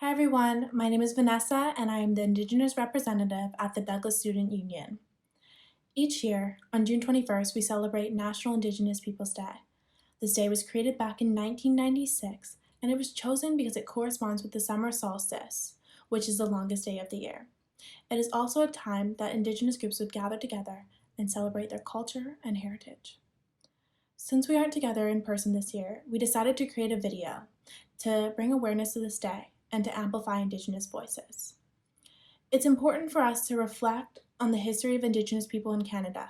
Hi everyone, my name is Vanessa and I am the Indigenous representative at the Douglas Student Union. Each year, on June 21st, we celebrate National Indigenous Peoples Day. This day was created back in 1996 and it was chosen because it corresponds with the summer solstice, which is the longest day of the year. It is also a time that Indigenous groups would gather together and celebrate their culture and heritage. Since we aren't together in person this year, we decided to create a video to bring awareness to this day and to amplify Indigenous voices. It's important for us to reflect on the history of Indigenous people in Canada.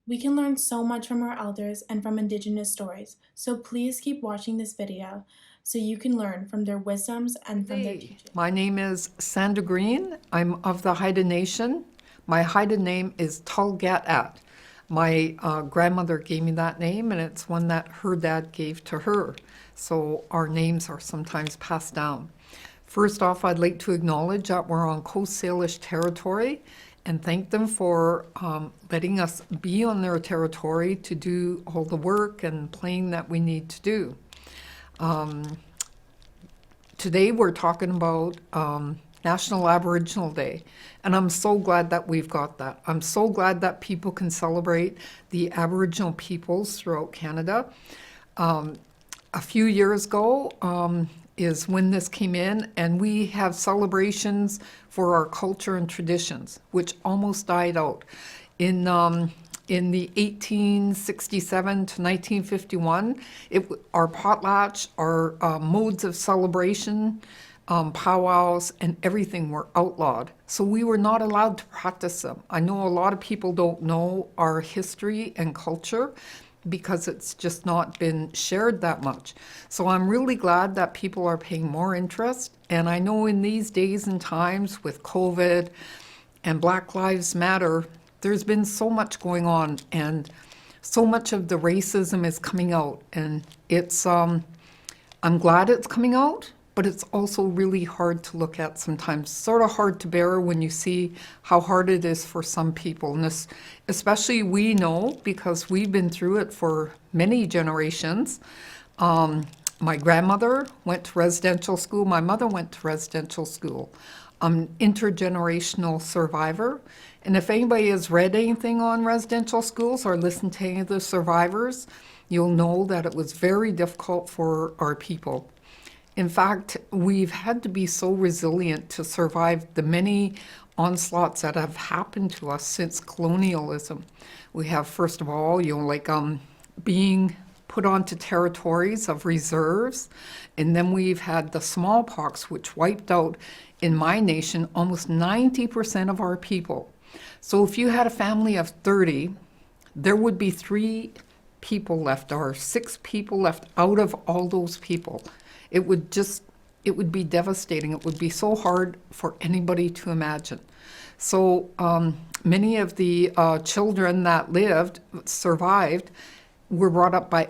We can learn so much from our elders and from Indigenous stories, so please keep watching this video so you can learn from their wisdoms and from their teachings. My name is Sandra Green. I'm of the Haida Nation. My Haida name is Tulgat. My grandmother gave me that name, and it's one that her dad gave to her. So our names are sometimes passed down. First off, I'd like to acknowledge that we're on Coast Salish territory and thank them for letting us be on their territory to do all the work and playing that we need to do. Today we're talking about National Aboriginal Day, and I'm so glad that we've got that. I'm so glad that people can celebrate the Aboriginal peoples throughout Canada. A few years ago is when this came in, and we have celebrations for our culture and traditions, which almost died out. In the 1867 to 1951, our potlatch, our modes of celebration, powwows, and everything were outlawed. So we were not allowed to practice them. I know a lot of people don't know our history and culture because it's just not been shared that much. So I'm really glad that people are paying more interest. And I know in these days and times with COVID and Black Lives Matter, there's been so much going on and so much of the racism is coming out. And it's, I'm glad it's coming out, but it's also really hard to look at sometimes, sort of hard to bear when you see how hard it is for some people. And this, especially we know, because we've been through it for many generations. My grandmother went to residential school, my mother went to residential school. I'm an intergenerational survivor. And if anybody has read anything on residential schools or listened to any of the survivors, you'll know that it was very difficult for our people. In fact, we've had to be so resilient to survive the many onslaughts that have happened to us since colonialism. We have, first of all, being put onto territories of reserves, and then we've had the smallpox, which wiped out, in my nation, almost 90% of our people. So if you had a family of 30, there would be 3 people left, or 6 people left out of all those people. It would be devastating. It would be so hard for anybody to imagine. So many of the children that survived, were brought up by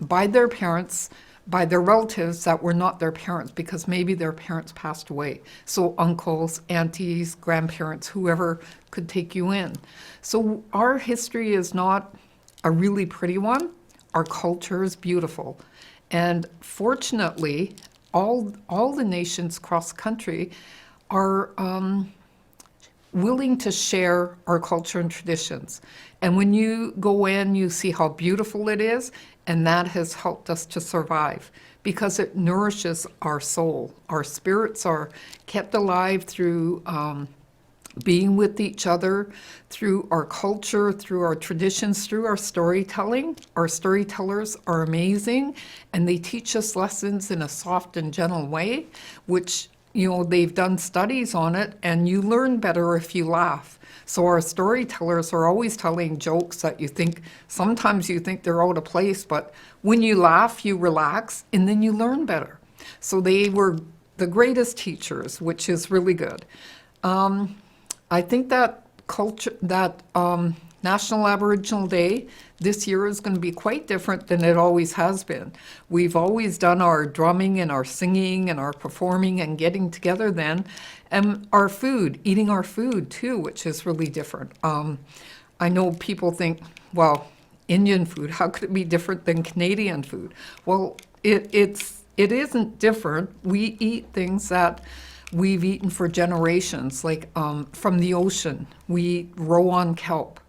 by their parents, by their relatives that were not their parents, because maybe their parents passed away. So uncles, aunties, grandparents, whoever could take you in. So our history is not a really pretty one. Our culture is beautiful. And fortunately, all the nations across the country are willing to share our culture and traditions. And when you go in, you see how beautiful it is, and that has helped us to survive because it nourishes our soul. Our spirits are kept alive through being with each other, through our culture, through our traditions, through our storytelling. Our storytellers are amazing, and they teach us lessons in a soft and gentle way, which, they've done studies on it, and you learn better if you laugh. So our storytellers are always telling jokes that sometimes you think they're out of place, but when you laugh, you relax, and then you learn better. So they were the greatest teachers, which is really good. I think that National Aboriginal Day this year is going to be quite different than it always has been. We've always done our drumming and our singing and our performing and getting together then, and our food, eating our food too, which is really different. I know people think, well, Indian food, how could it be different than Canadian food? Well, it's it isn't different. We eat things that we've eaten for generations, like from the ocean. We eat rowan kelp.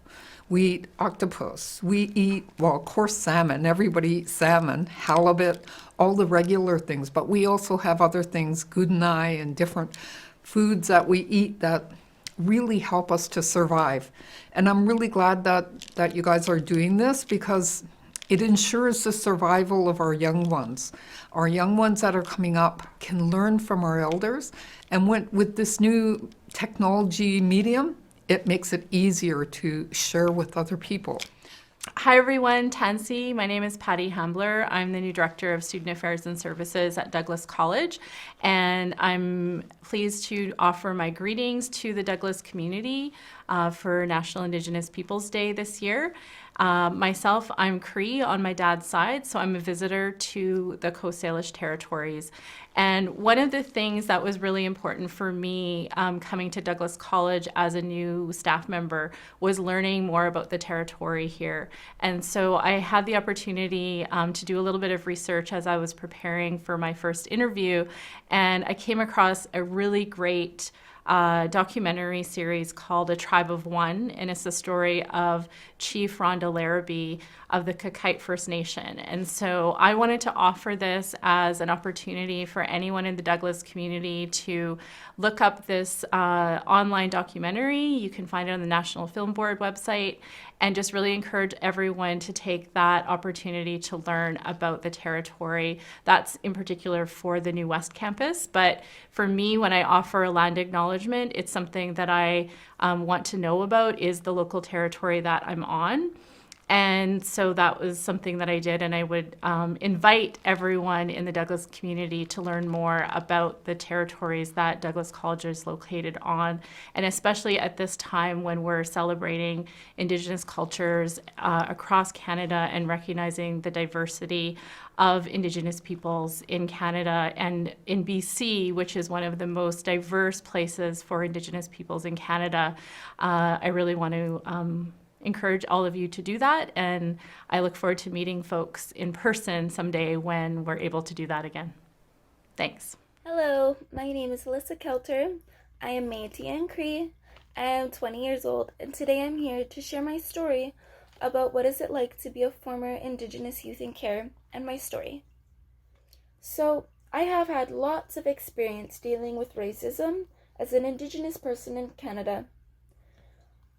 We eat octopus. We eat, well, of course, salmon. Everybody eats salmon, halibut, all the regular things. But we also have other things, goodnight and different foods that we eat that really help us to survive. And I'm really glad that you guys are doing this, because it ensures the survival of our young ones. Our young ones that are coming up can learn from our elders. And with this new technology medium, it makes it easier to share with other people. Hi everyone, Tansy. My name is Patty Hambler. I'm the new Director of Student Affairs and Services at Douglas College, and I'm pleased to offer my greetings to the Douglas community for National Indigenous Peoples Day this year. Myself, I'm Cree on my dad's side, so I'm a visitor to the Coast Salish territories. And one of the things that was really important for me coming to Douglas College as a new staff member was learning more about the territory here. And so I had the opportunity to do a little bit of research as I was preparing for my first interview, and I came across a really great documentary series called A Tribe of One, and it's the story of Chief Rhonda Larrabee of the Kakite First Nation. And so I wanted to offer this as an opportunity for anyone in the Douglas community to look up this online documentary. You can find it on the National Film Board website, and just really encourage everyone to take that opportunity to learn about the territory. That's in particular for the New West campus. But for me, when I offer a land acknowledgement, it's something that I want to know about is the local territory that I'm on. And so that was something that I did, and I would invite everyone in the Douglas community to learn more about the territories that Douglas College is located on, and especially at this time when we're celebrating Indigenous cultures across Canada and recognizing the diversity of Indigenous peoples in Canada and in BC, which is one of the most diverse places for Indigenous peoples in Canada. I really want to encourage all of you to do that, and I look forward to meeting folks in person someday when we're able to do that again. Thanks. Hello, my name is Alyssa Kelter. I am Métis and Cree. I am 20 years old, and today I'm here to share my story about what is it like to be a former Indigenous youth in care and my story. So, I have had lots of experience dealing with racism as an Indigenous person in Canada.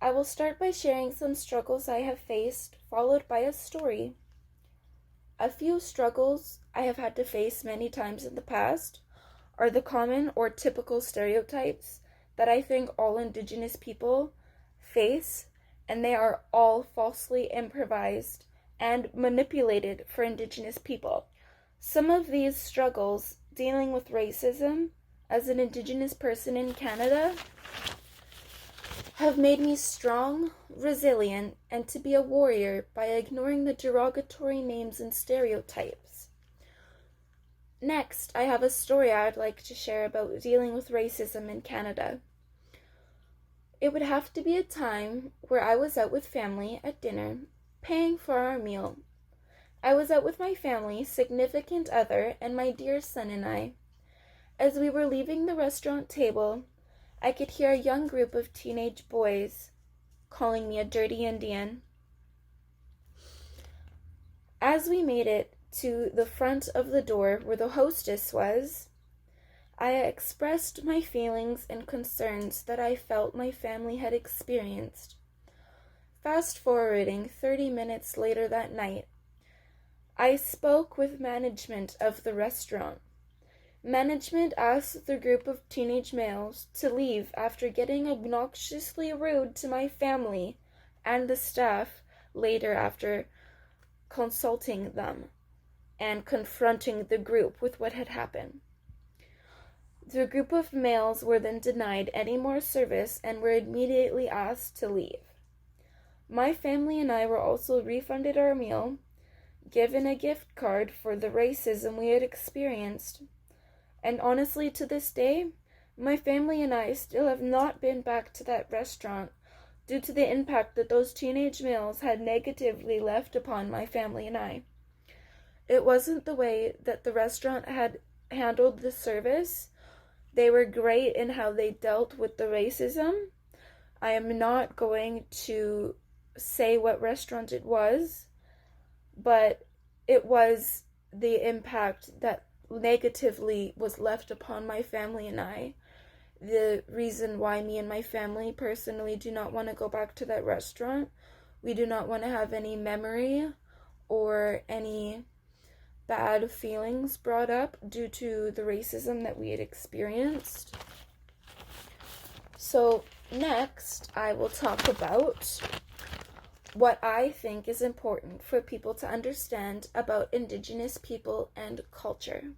I will start by sharing some struggles I have faced, followed by a story. A few struggles I have had to face many times in the past are the common or typical stereotypes that I think all Indigenous people face, and they are all falsely improvised and manipulated for Indigenous people. Some of these struggles dealing with racism as an Indigenous person in Canada have made me strong, resilient, and to be a warrior by ignoring the derogatory names and stereotypes. Next, I have a story I'd like to share about dealing with racism in Canada. It would have to be a time where I was out with family at dinner, paying for our meal. I was out with my family, significant other, and my dear son and I. As we were leaving the restaurant table, I could hear a young group of teenage boys calling me a dirty Indian. As we made it to the front of the door where the hostess was, I expressed my feelings and concerns that I felt my family had experienced. Fast forwarding 30 minutes later that night, I spoke with management of the restaurant. Management asked the group of teenage males to leave after getting obnoxiously rude to my family and the staff later after consulting them and confronting the group with what had happened. The group of males were then denied any more service and were immediately asked to leave. My family and I were also refunded our meal, given a gift card for the racism we had experienced. And honestly, to this day, my family and I still have not been back to that restaurant due to the impact that those teenage males had negatively left upon my family and I. It wasn't the way that the restaurant had handled the service. They were great in how they dealt with the racism. I am not going to say what restaurant it was, but it was the impact that negatively was left upon my family and I. The reason why me and my family personally do not want to go back to that restaurant. We do not want to have any memory or any bad feelings brought up due to the racism that we had experienced. So, next, I will talk about what I think is important for people to understand about Indigenous people and culture.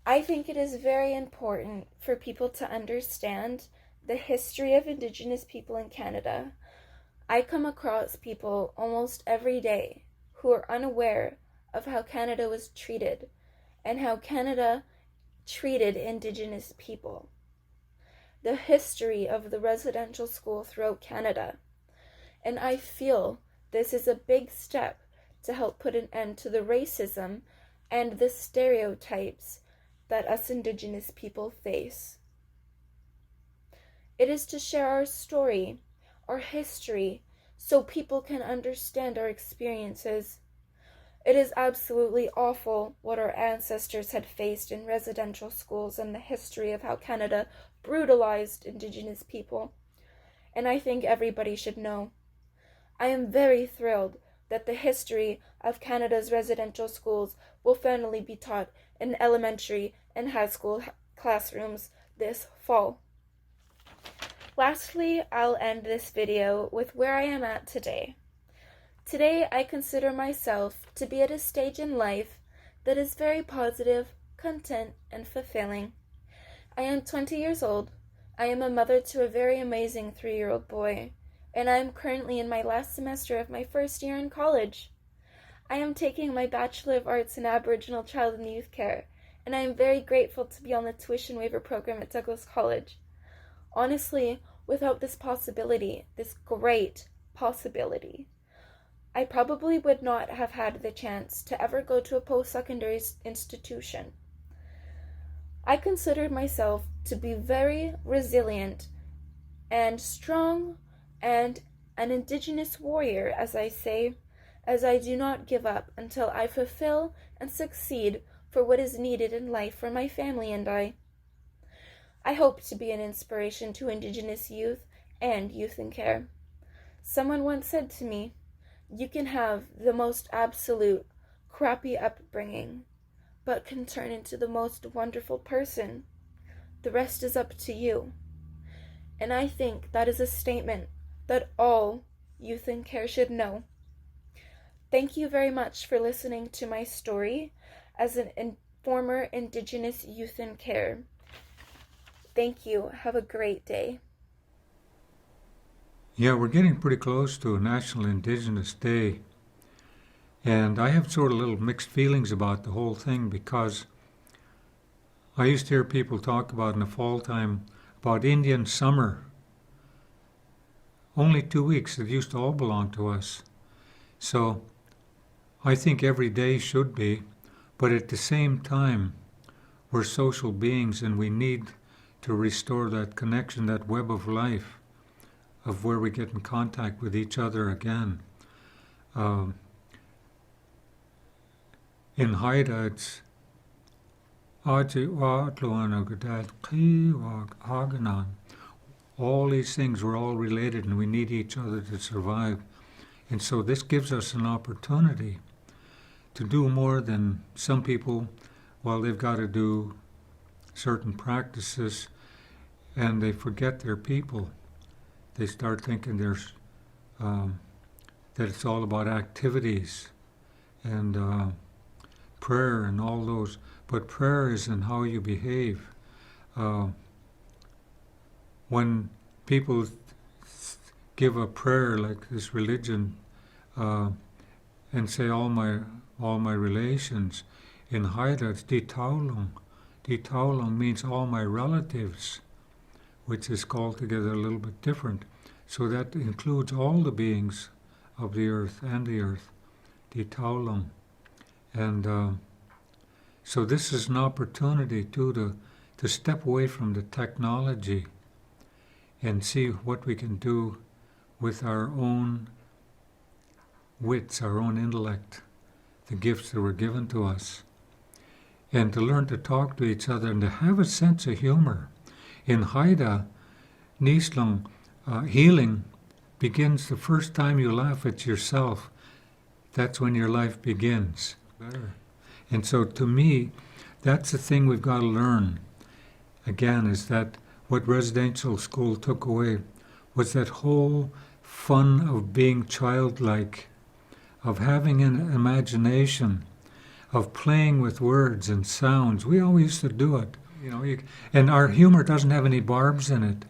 I think it is very important for people to understand the history of Indigenous people in Canada. I come across people almost every day who are unaware of how Canada was treated and how Canada treated Indigenous people. The history of the residential school throughout Canada. And I feel this is a big step to help put an end to the racism and the stereotypes that us Indigenous people face. It is to share our story, our history, so people can understand our experiences. It is absolutely awful what our ancestors had faced in residential schools and the history of how Canada brutalized Indigenous people. And I think everybody should know. I am very thrilled that the history of Canada's residential schools will finally be taught in elementary and high school classrooms this fall. Lastly, I'll end this video with where I am at today. Today, I consider myself to be at a stage in life that is very positive, content, and fulfilling. I am 20 years old. I am a mother to a very amazing 3-year-old boy, and I am currently in my last semester of my first year in college. I am taking my Bachelor of Arts in Aboriginal Child and Youth Care, and I am very grateful to be on the tuition waiver program at Douglas College. Honestly, without this possibility, this great possibility, I probably would not have had the chance to ever go to a post-secondary institution. I consider myself to be very resilient and strong and an Indigenous warrior, as I say, as I do not give up until I fulfill and succeed for what is needed in life for my family and I. I hope to be an inspiration to Indigenous youth and youth in care. Someone once said to me, "You can have the most absolute crappy upbringing, but can turn into the most wonderful person. The rest is up to you." And I think that is a statement that all youth in care should know. Thank you very much for listening to my story as a former Indigenous youth in care. Thank you. Have a great day. Yeah, we're getting pretty close to National Indigenous Day. And I have sort of little mixed feelings about the whole thing because I used to hear people talk about in the fall time about Indian summer. Only 2 weeks, it used to all belong to us. So I think every day should be, but at the same time, we're social beings and we need to restore that connection, that web of life, of where we get in contact with each other again. In Haida, it's all these things, we're all related and we need each other to survive. And so this gives us an opportunity to do more than some people, while they've got to do certain practices and they forget their people. They start thinking that it's all about activities and prayer and all those. But prayer is in how you behave. When people give a prayer like this religion and say all my relations, in Haida it's di taulung. Di taulung means all my relatives, which is called together a little bit different. So that includes all the beings of the earth and the earth, di taulung. And so this is an opportunity too to step away from the technology and see what we can do with our own wits, our own intellect, the gifts that were given to us, and to learn to talk to each other and to have a sense of humor. In Haida, Nislang, healing begins the first time you laugh at yourself. That's when your life begins. Better. And so to me, that's the thing we've got to learn. Again, is that what residential school took away was that whole fun of being childlike, of having an imagination, of playing with words and sounds. We always used to do it. And our humor doesn't have any barbs in it.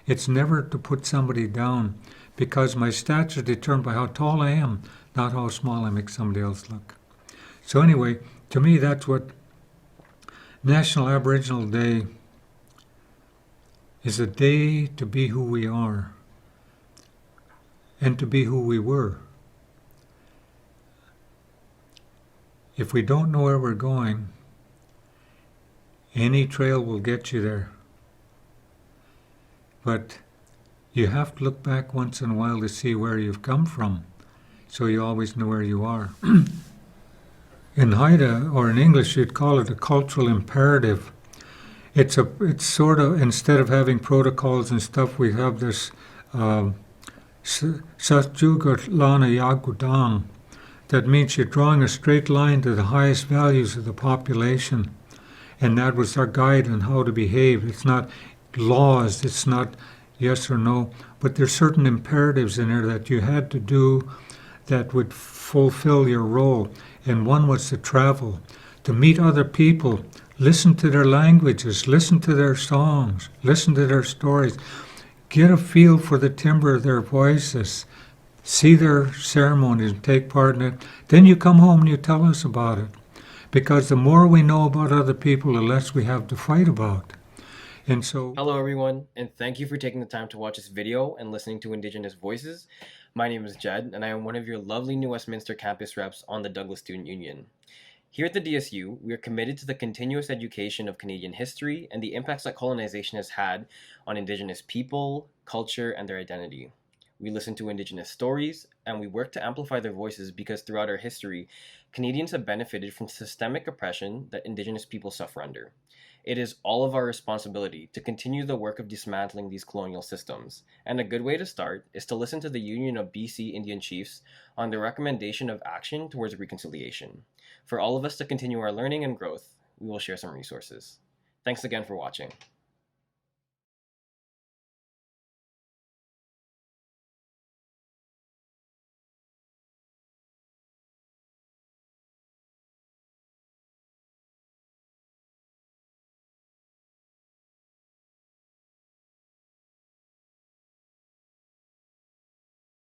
It's never to put somebody down, because my stature is determined by how tall I am, not how small I make somebody else look. So anyway, to me, that's what National Aboriginal Day is, a day to be who we are and to be who we were. If we don't know where we're going, any trail will get you there. But you have to look back once in a while to see where you've come from, so you always know where you are. In Haida, or in English, you'd call it a cultural imperative. It's sort of, instead of having protocols and stuff, we have this Satjugat Lana Yagudang. That means you're drawing a straight line to the highest values of the population. And that was our guide on how to behave. It's not laws, it's not yes or no, but there's certain imperatives in there that you had to do that would fulfill your role. And one was to travel, to meet other people, listen to their languages, listen to their songs, listen to their stories, get a feel for the timbre of their voices, see their ceremonies and take part in it. Then you come home and you tell us about it. Because the more we know about other people, the less we have to fight about. And so... Hello everyone, and thank you for taking the time to watch this video and listening to Indigenous Voices. My name is Jed, and I am one of your lovely New Westminster campus reps on the Douglas Student Union. Here at the DSU, we are committed to the continuous education of Canadian history and the impacts that colonization has had on Indigenous people, culture, and their identity. We listen to Indigenous stories, and we work to amplify their voices because throughout our history, Canadians have benefited from systemic oppression that Indigenous people suffer under. It is all of our responsibility to continue the work of dismantling these colonial systems, and a good way to start is to listen to the Union of BC Indian Chiefs on the recommendation of action towards reconciliation. For all of us to continue our learning and growth, we will share some resources. Thanks again for watching.